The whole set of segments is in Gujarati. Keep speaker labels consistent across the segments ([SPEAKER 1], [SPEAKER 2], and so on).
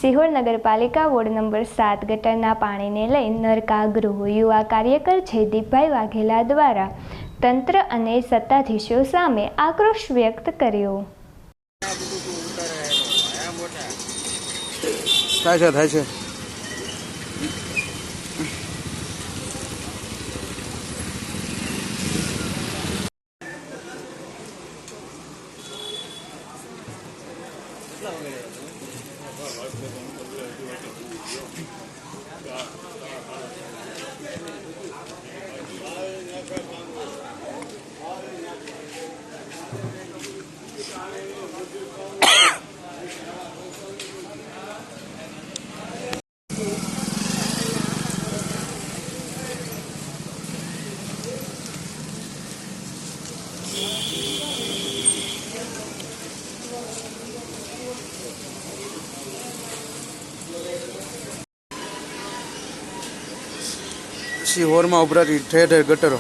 [SPEAKER 1] સિહોર નગરપાલિકા વોર્ડ નંબર 7 ગટરના પાણીને લઈ નરકા ગૃહ યુવા કાર્યકર જયદીપભાઈ વાઘેલા દ્વારા તંત્ર અને સત્તાધીશો સામે આક્રોશ વ્યક્ત કર્યો.
[SPEAKER 2] થાય છે સિહોરમાં ઉભરાતી ઠેર ઠેર ગટરો.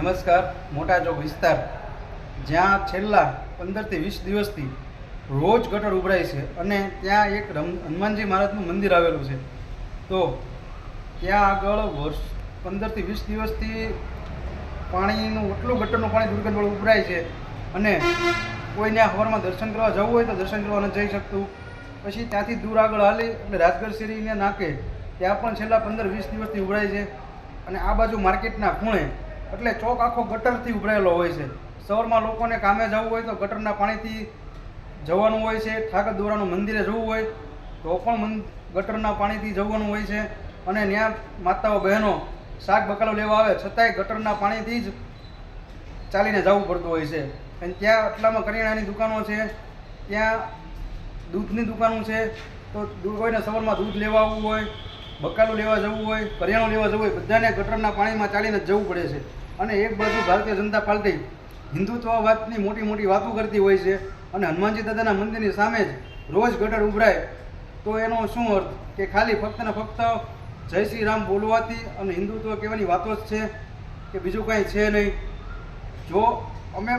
[SPEAKER 3] નમસ્કાર. મોટા ચોક વિસ્તાર જ્યાં છેલ્લા 15 થી 20 દિવસથી રોજ ગટર ઉભરાય છે અને ત્યાં એક હનુમાનજી મહારાજનું મંદિર આવેલું છે. તો ત્યાં આગળ 15 થી 20 દિવસથી પાણીનું એટલું ગટરનું પાણી દુર્ગંધવાળું ઉભરાય છે અને કોઈને સવારમાં દર્શન કરવા જવું હોય તો દર્શન કરવા નથી જઈ શકતું. પછી ત્યાંથી દૂર આગળ હાલી એટલે રાજગઢ શેરીને નાકે ત્યાં પણ છેલ્લા 15-20 દિવસથી ઉભરાય છે. અને આ બાજુ માર્કેટના ખૂણે એટલે ચોક આખો ગટરથી ઉભરાયેલો હોય છે. સવારમાં લોકોને કામે જવું હોય તો ગટરના પાણીથી જવાનું હોય છે. ઠાકર દોરાનું મંદિરે જવું હોય તો પણ ગટરના પાણીથી જવાનું હોય છે. અને ત્યાં માતાઓ બહેનો શાક બકાલો લેવા આવે છતાંય ગટરના પાણીથી જ ચાલીને જવું પડતું હોય છે. અને ત્યાં આટલામાં કરિયાણાની દુકાનો છે, ત્યાં દૂધની દુકાનો છે. તો કોઈને સવારમાં દૂધ લેવા આવવું હોય, બકાલું લેવા જવું હોય, કરિયાણું લેવા જવું હોય, બધાને ગટરના પાણીમાં ચાલીને જવું પડે છે. અને એક બાજુ ભારતીય જનતા પાર્ટી હિન્દુત્વવાદની મોટી મોટી વાતો કરતી હોય છે અને હનુમાનજી દાદાના મંદિરની સામે જ રોજ ગટર ઉભરાય તો એનો શું અર્થ કે ખાલી ફક્ત ને ફક્ત જય શ્રી રામ બોલવાથી અને હિન્દુત્વ કહેવાની વાતો જ છે કે બીજું કંઈ છે નહીં. જો અમે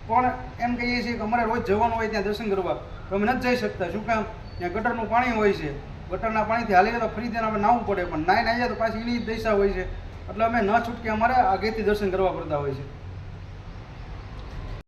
[SPEAKER 3] પણ એમ કહીએ છીએ કે અમારે રોજ જવાનું હોય ત્યાં દર્શન કરવા તો અમે નથી જઈ શકતા. શું કામ? ત્યાં ગટરનું પાણી હોય છે. ગટરના પાણીથી હાલીએ તો ફરી ત્યાં આપણે નાહવું પડે, પણ નાહીને આવ્યા તો પાછી એની જ દિશા હોય છે. એટલે અમે ન છૂટકે અમારે આગેથી દર્શન કરવા પડતા હોય છે.